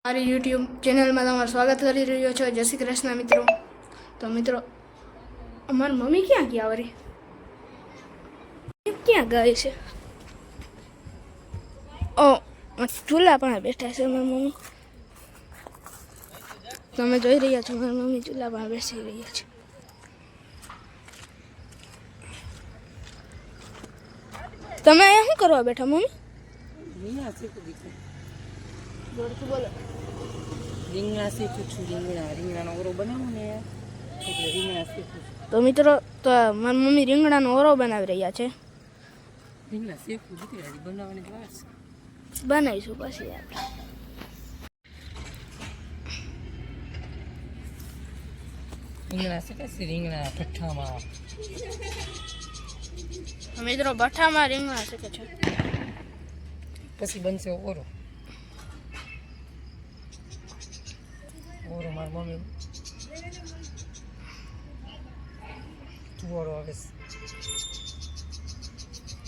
મારી યુટ્યુબ ચેનલમાં તમારું સ્વાગત કરી રહ્યો છો। જય શ્રી કૃષ્ણ મિત્રો। તો મિત્રો અમારી મમ્મી ક્યાં ગયા વળી ક્યાં ગઈ છે? ઓ ચૂલા પર બેઠા છે મારી મમ્મી। તમે જોઈ રહ્યા છો મારી મમ્મી ચૂલા પર બેસી રહ્યા છે। તમે અહીંયા શું કરવા બેઠા મમ્મી? બોલો। રીંગણા શીખું છું। રીંગણાનો ઓરો બનાવું ને એટલે રીંગણા શીખું છું। તો મિત્રો તો મારી મમ્મી રીંગણાનો ઓરો બનાવી રહ્યા છે। રીંગણા શીખું નથી હજી બનાવવાની વાર છે। બનાવીશું પછી આપણે। રીંગણા શીખે છે રીંગણા ભઠ્ઠામાં। મિત્રો ભઠ્ઠામાં રીંગણા શીખે છે પછી બનશે ઓરો। ઓરો મારી મમ્મી ઓરો આવે છે।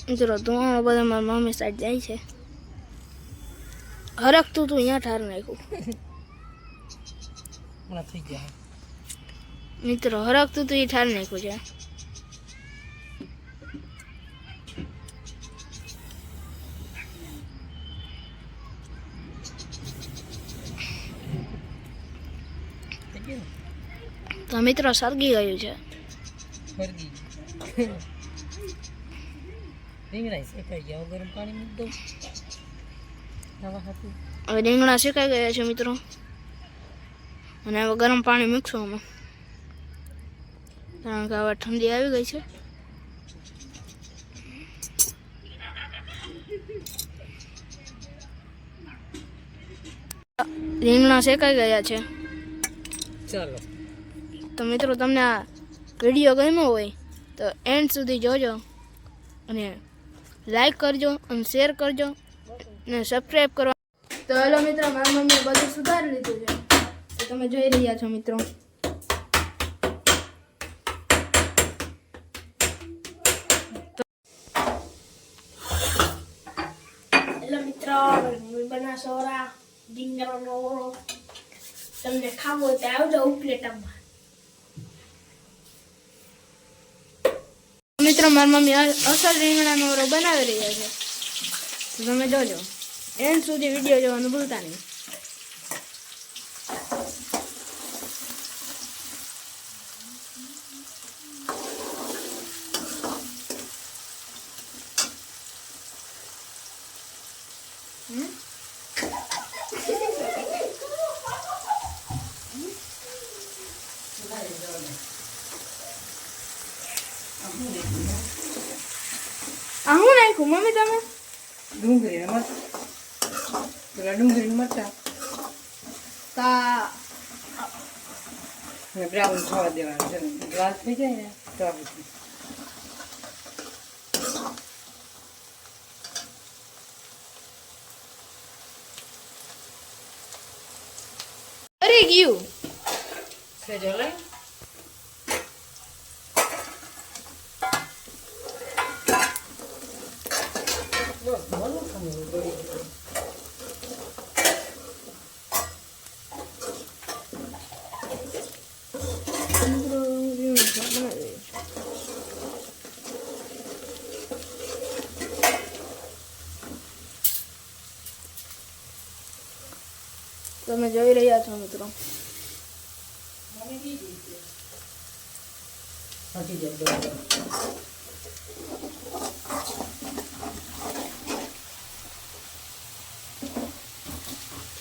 મિત્રો ધુમાડો બધા મારી મમ્મી સાઈડ જાય છે। હરખતું તું અહીંયા ઠાર નાખ્યું હમણાં થઈ ગયા મિત્રો હરખતું તું એ ઠાર નાખ્યું છે। તો મિત્રો સળગી ગયું છે। ફરગી રીંગણા શેકાઈ ગયા ગરમ પાણી મૂકી દઉં આવા હાથું। હવે રીંગણા શેકાઈ ગયા છે મિત્રો અને હવે ગરમ પાણી મૂકશું અમે કારણ કે હવે ઠંડી આવી ગઈ છે। રીંગણા શેકાઈ ગયા છે। ચાલો તો મિત્રો તમને આ વિડીયો ગમ્યો હોય તો એન્ડ સુધી જોજો અને લાઈક કરજો અને શેર કરજો અને સબસ્ક્રાઈબ કરો। તો હેલો મિત્રો મારી મમ્મીએ બધું સુધારી લીધું છે તો તમે જોઈ રહ્યા છો મિત્રો। હેલો મિત્રો મમ્મી બના સોરા રીંગણાનો ઓળો તમને ખાવો હોય તો આવજો ઉપલેટામાં। મિત્રો મારી મમ્મી અસલ રીંગણાનો ઓરો બનાવી રહ્યા છે તો તમે જોજો એન્ડ સુધી વિડીયો જોવાનું ભૂલતા નહીં। આ હું નાખ્યું મમ્મી તમે? ડુંગળી ને મરચાં પેલા ડુંગળી ને મરચાં અને બ્રાઉન થવા દેવાનું છે લાલ થઈ જાય ને તો આ બધું અરે ગયું સેજો લઈ તમે જોઈ રહ્યા છો મિત્રો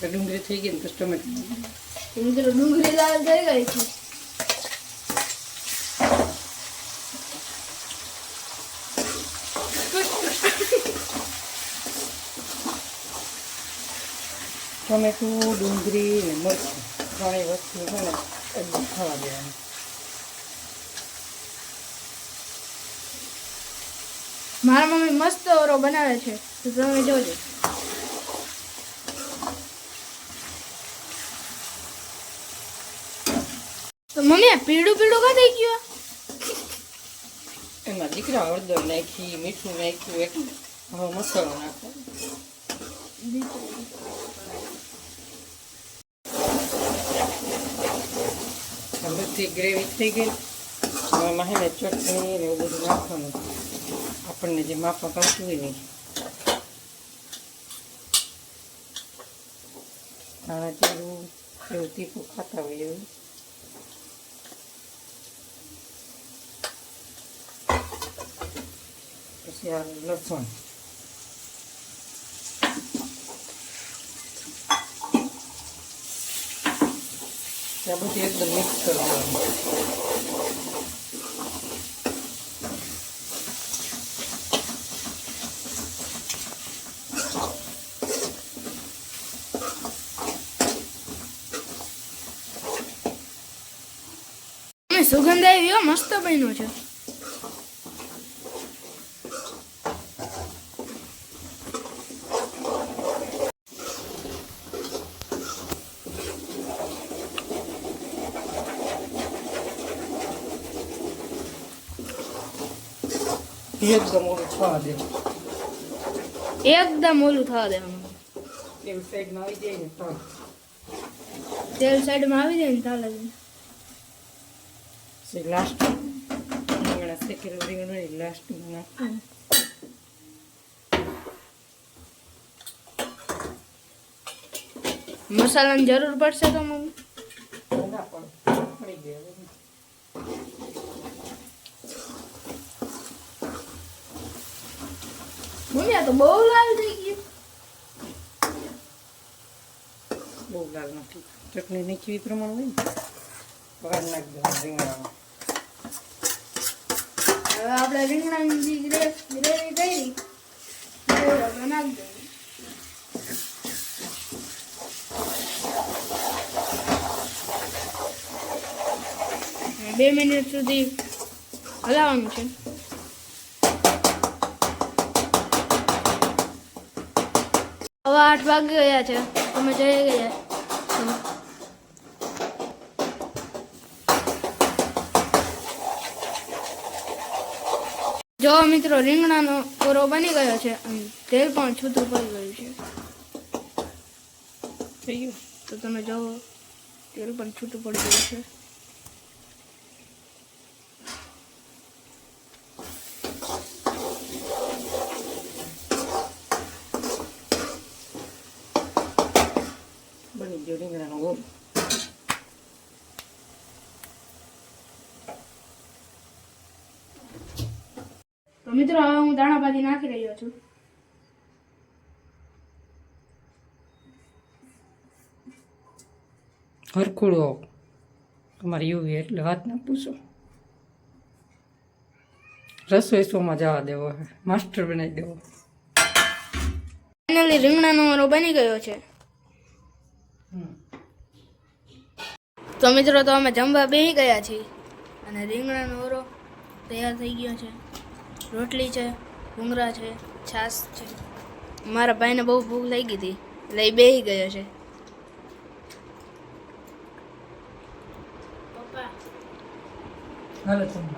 ડુંગળી થઈ ગઈ ને પછી ટમેટું મિત્રો ડુંગળી લાલ થઈ ગઈ છે ટમેટું ડુંગળી ને મરચું ત્રણેય વસ્તુ છે ને એકદમ ખાવા દેવાની। મારા મમ્મી મસ્ત ઓરો બનાવે છે તો તમે જોજો। તો મમ્મી આ પીળું પીળું કા થઈ ગયું? એમાં દીકરા હળદર નાખી મીઠું નાખ્યું એટલે હવે મસાલો નાખો। બધી ગ્રેવી થઈ ગઈ. એમાં હે ને ચટણી ને એવું બધું નાખવાનું, આપણને જે માપક આવતું હોય ને. ધાણા જીરું એવું તીખું ખાતા હોય એવું. પછી આ લસણ, આ બધું એકદમ મિક્સ કરવાનું. સુગંધ આવી હો, મસ્ત બન્યો છે. એકદમ ઓલું થવા દે, એકદમ ઓલું થવા દેવાનું. એવું સાઈડમાં આવી જાય ને તો તેલ સાઈડમાં આવી જાય ને ચાલે. લાસ્ટ રીંગણા શેકેલું રીંગણું લાસ્ટમાં નાખવાનું. મસાલાની જરૂર પડશે તો મમ્મી? ના પણ પડી ગયા. મમ્મી આ તો બહુ લાલ થઈ ગયું. બહુ લાલ નથી, ચટણી નીચવી પ્રમાણ હોય ને વાર નાખી દેવાનું રીંગણામાં. હવે આપણે રીંગણાની ગ્રેવી કરી નાખી દઈએ. 2 મિનિટ સુધી હલાવવાનું છે. હવે 8 વાગી ગયા છે, તમે જઈ ગયા. જો મિત્રો, રીંગણાનો ઓરો બની ગયો છે અને તેલ પણ છૂટું પડી ગયું છે. થઈ ગયું તો તમે જોવો, તેલ પણ છૂટું પડી ગયું છે. બની ગયો રીંગણાનો ઓરો. તો મિત્રો, હવે હું દાણાભાજી નાખી રહ્યો છું. હરખુડો તમારે યુવી એટલે વાત ના પૂછો. રસોઈ શોમાં જવા દેવો, માસ્ટર બનાવી દેવો. ફાઇનલી રીંગણાનો ઓરો બની ગયો છે. તો મિત્રો, તો અમે જમવા બેસી ગયા છીએ અને રીંગણાનો ઓરો તૈયાર થઈ ગયો છે. રોટલી છે, ભૂંગળા છે, છાશ છે. મારા ભાઈને બહુ ભૂખ લાગી હતી એટલે એ બેસી ગયો છે. હાલો તમને